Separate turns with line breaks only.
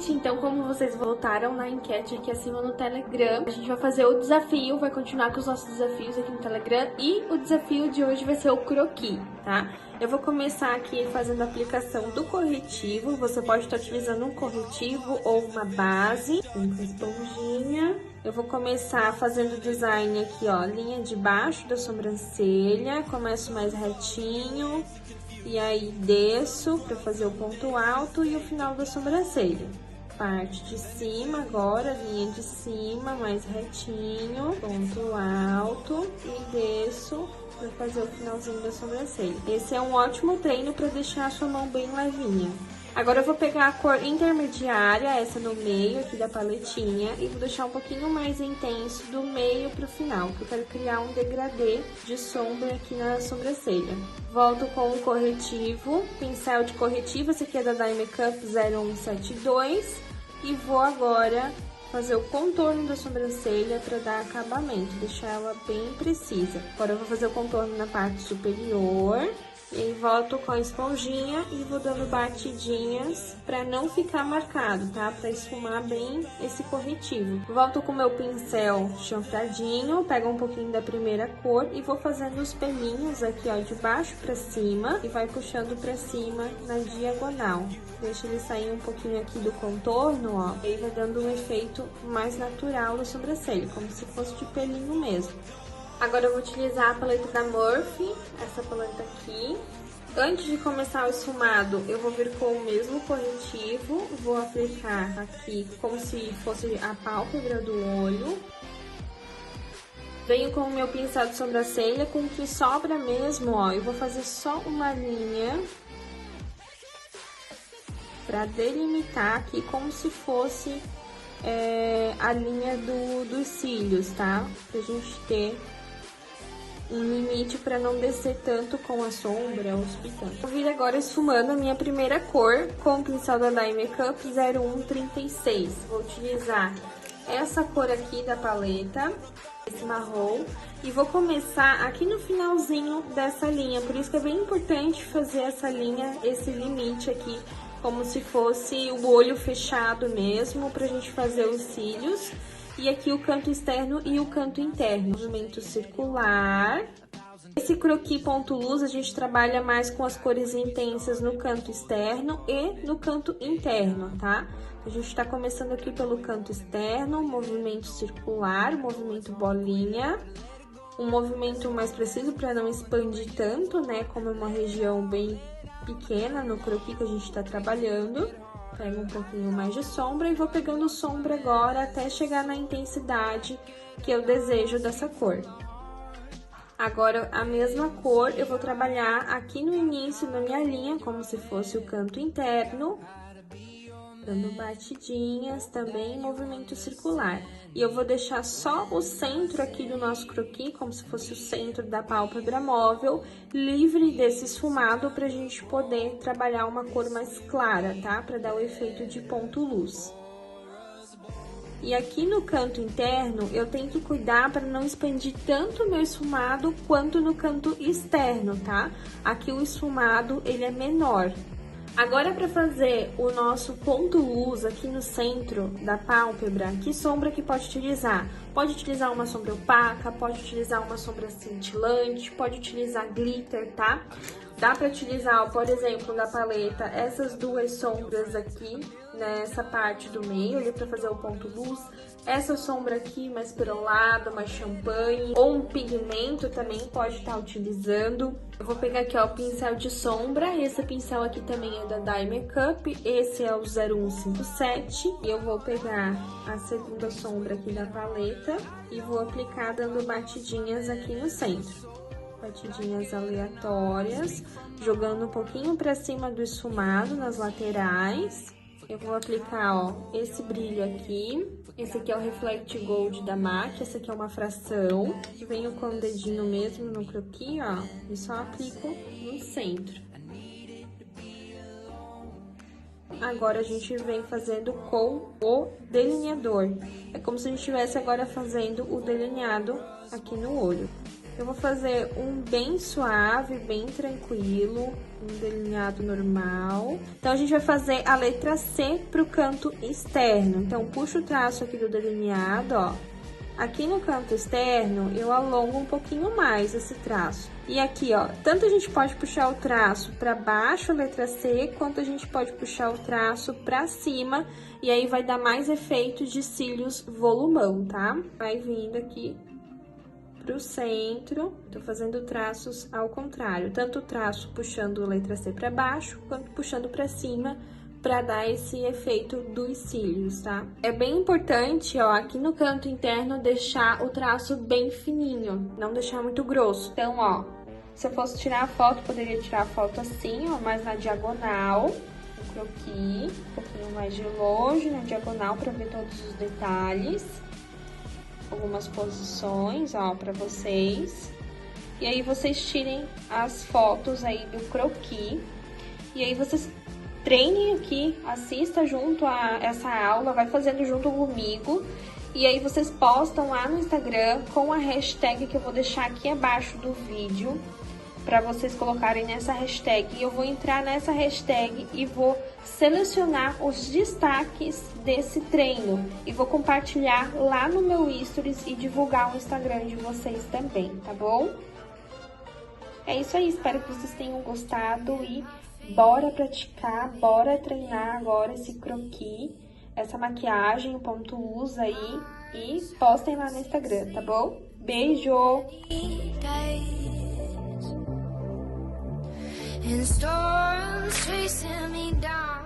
gente, então como vocês votaram na enquete aqui acima no Telegram, a gente vai fazer o desafio, vai continuar com os nossos desafios aqui no Telegram e o desafio de hoje vai ser o croquis, tá? Eu vou começar aqui fazendo a aplicação do corretivo, você pode estar utilizando um corretivo ou uma base, com esponjinha. Eu vou começar fazendo o design aqui, ó, linha de baixo da sobrancelha, começo mais retinho. E aí, desço pra fazer o ponto alto e o final da sobrancelha. Parte de cima agora, linha de cima, mais retinho, ponto alto e desço pra fazer o finalzinho da sobrancelha. Esse é um ótimo treino pra deixar a sua mão bem levinha. Agora eu vou pegar a cor intermediária, essa no meio aqui da paletinha, e vou deixar um pouquinho mais intenso do meio pro final, porque eu quero criar um degradê de sombra aqui na sobrancelha. Volto com o corretivo, pincel de corretivo, esse aqui é da Dye Makeup 0172, e vou agora fazer o contorno da sobrancelha para dar acabamento, deixar ela bem precisa. Agora eu vou fazer o contorno na parte superior. E volto com a esponjinha e vou dando batidinhas pra não ficar marcado, tá? Pra esfumar bem esse corretivo. Volto com o meu pincel chanfradinho, pego um pouquinho da primeira cor e vou fazendo os pelinhos aqui, ó, de baixo pra cima e vai puxando pra cima na diagonal. Deixa ele sair um pouquinho aqui do contorno, ó, e vai dando um efeito mais natural na sobrancelha, como se fosse de pelinho mesmo. Agora eu vou utilizar a paleta da Morphe, essa paleta aqui. Antes de começar o esfumado, eu vou vir com o mesmo corretivo, vou aplicar aqui como se fosse a pálpebra do olho. Venho com o meu pincel de sobrancelha, com o que sobra mesmo, ó, eu vou fazer só uma linha pra delimitar aqui como se fosse a linha dos cílios, tá? Pra gente ter um limite para não descer tanto com a sombra ou subitando. Vou vir agora esfumando a minha primeira cor com o pincel da Dye Makeup 0136. Vou utilizar essa cor aqui da paleta, esse marrom, e vou começar aqui no finalzinho dessa linha. Por isso que é bem importante fazer essa linha, esse limite aqui, como se fosse o olho fechado mesmo, pra gente fazer os cílios. E aqui o canto externo e o canto interno. Movimento circular. Esse croquis ponto luz a gente trabalha mais com as cores intensas no canto externo e no canto interno, tá? A gente tá começando aqui pelo canto externo, movimento circular, movimento bolinha. Um movimento mais preciso para não expandir tanto, né? Como é uma região bem pequena no croquis que a gente tá trabalhando. Pego um pouquinho mais de sombra e vou pegando sombra agora até chegar na intensidade que eu desejo dessa cor. Agora, a mesma cor eu vou trabalhar aqui no início da minha linha, como se fosse o canto interno, dando batidinhas, também em movimento circular. E eu vou deixar só o centro aqui do nosso croquis, como se fosse o centro da pálpebra móvel, livre desse esfumado pra gente poder trabalhar uma cor mais clara, tá? Pra dar o efeito de ponto luz. E aqui no canto interno, eu tenho que cuidar para não expandir tanto o meu esfumado quanto no canto externo, tá? Aqui o esfumado, ele é menor. Agora, para fazer o nosso ponto luz aqui no centro da pálpebra, que sombra que pode utilizar? Pode utilizar uma sombra opaca, pode utilizar uma sombra cintilante, pode utilizar glitter, tá? Dá para utilizar, ó, por exemplo, da paleta, essas duas sombras aqui, nessa parte do meio, ali para fazer o ponto luz. Essa sombra aqui mais perolada, mais champanhe, ou um pigmento também pode estar utilizando. Eu vou pegar aqui, ó, o pincel de sombra. Esse pincel aqui também é da Dye Makeup, esse é o 0157. E eu vou pegar a segunda sombra aqui da paleta e vou aplicar dando batidinhas aqui no centro. Batidinhas aleatórias, jogando um pouquinho pra cima do esfumado nas laterais. Eu vou aplicar, ó, esse brilho aqui. Esse aqui é o Reflect Gold da MAC, essa aqui é uma fração. Venho com o dedinho mesmo no croquis, ó, e só aplico no centro. Agora a gente vem fazendo com o delineador. É como se a gente estivesse agora fazendo o delineado aqui no olho. Eu vou fazer um bem suave, bem tranquilo, um delineado normal. Então, a gente vai fazer a letra C pro canto externo. Então, puxa o traço aqui do delineado, ó. Aqui no canto externo, eu alongo um pouquinho mais esse traço. E aqui, ó, tanto a gente pode puxar o traço para baixo, a letra C, quanto a gente pode puxar o traço para cima, e aí vai dar mais efeito de cílios volumão, tá? Vai vindo aqui pro centro, tô fazendo traços ao contrário, tanto o traço puxando a letra C para baixo, quanto puxando para cima, para dar esse efeito dos cílios, tá? É bem importante, ó, aqui no canto interno, deixar o traço bem fininho, não deixar muito grosso. Então, ó, se eu fosse tirar a foto, poderia tirar a foto assim, ó, mais na diagonal, um croquis, um pouquinho mais de longe, na diagonal, para ver todos os detalhes. Algumas posições, ó, para vocês. E aí, vocês tirem as fotos aí do croquis, e aí vocês treinem aqui, assista junto a essa aula, vai fazendo junto comigo. E aí vocês postam lá no Instagram com a hashtag que eu vou deixar aqui abaixo do vídeo, para vocês colocarem nessa hashtag. E eu vou entrar nessa hashtag e vou selecionar os destaques desse treino. E vou compartilhar lá no meu Stories e divulgar o Instagram de vocês também, tá bom? É isso aí, espero que vocês tenham gostado e bora praticar, bora treinar agora esse croquis, essa maquiagem, o ponto luz aí, e postem lá no Instagram, tá bom? Beijo!
And storms chasing me down.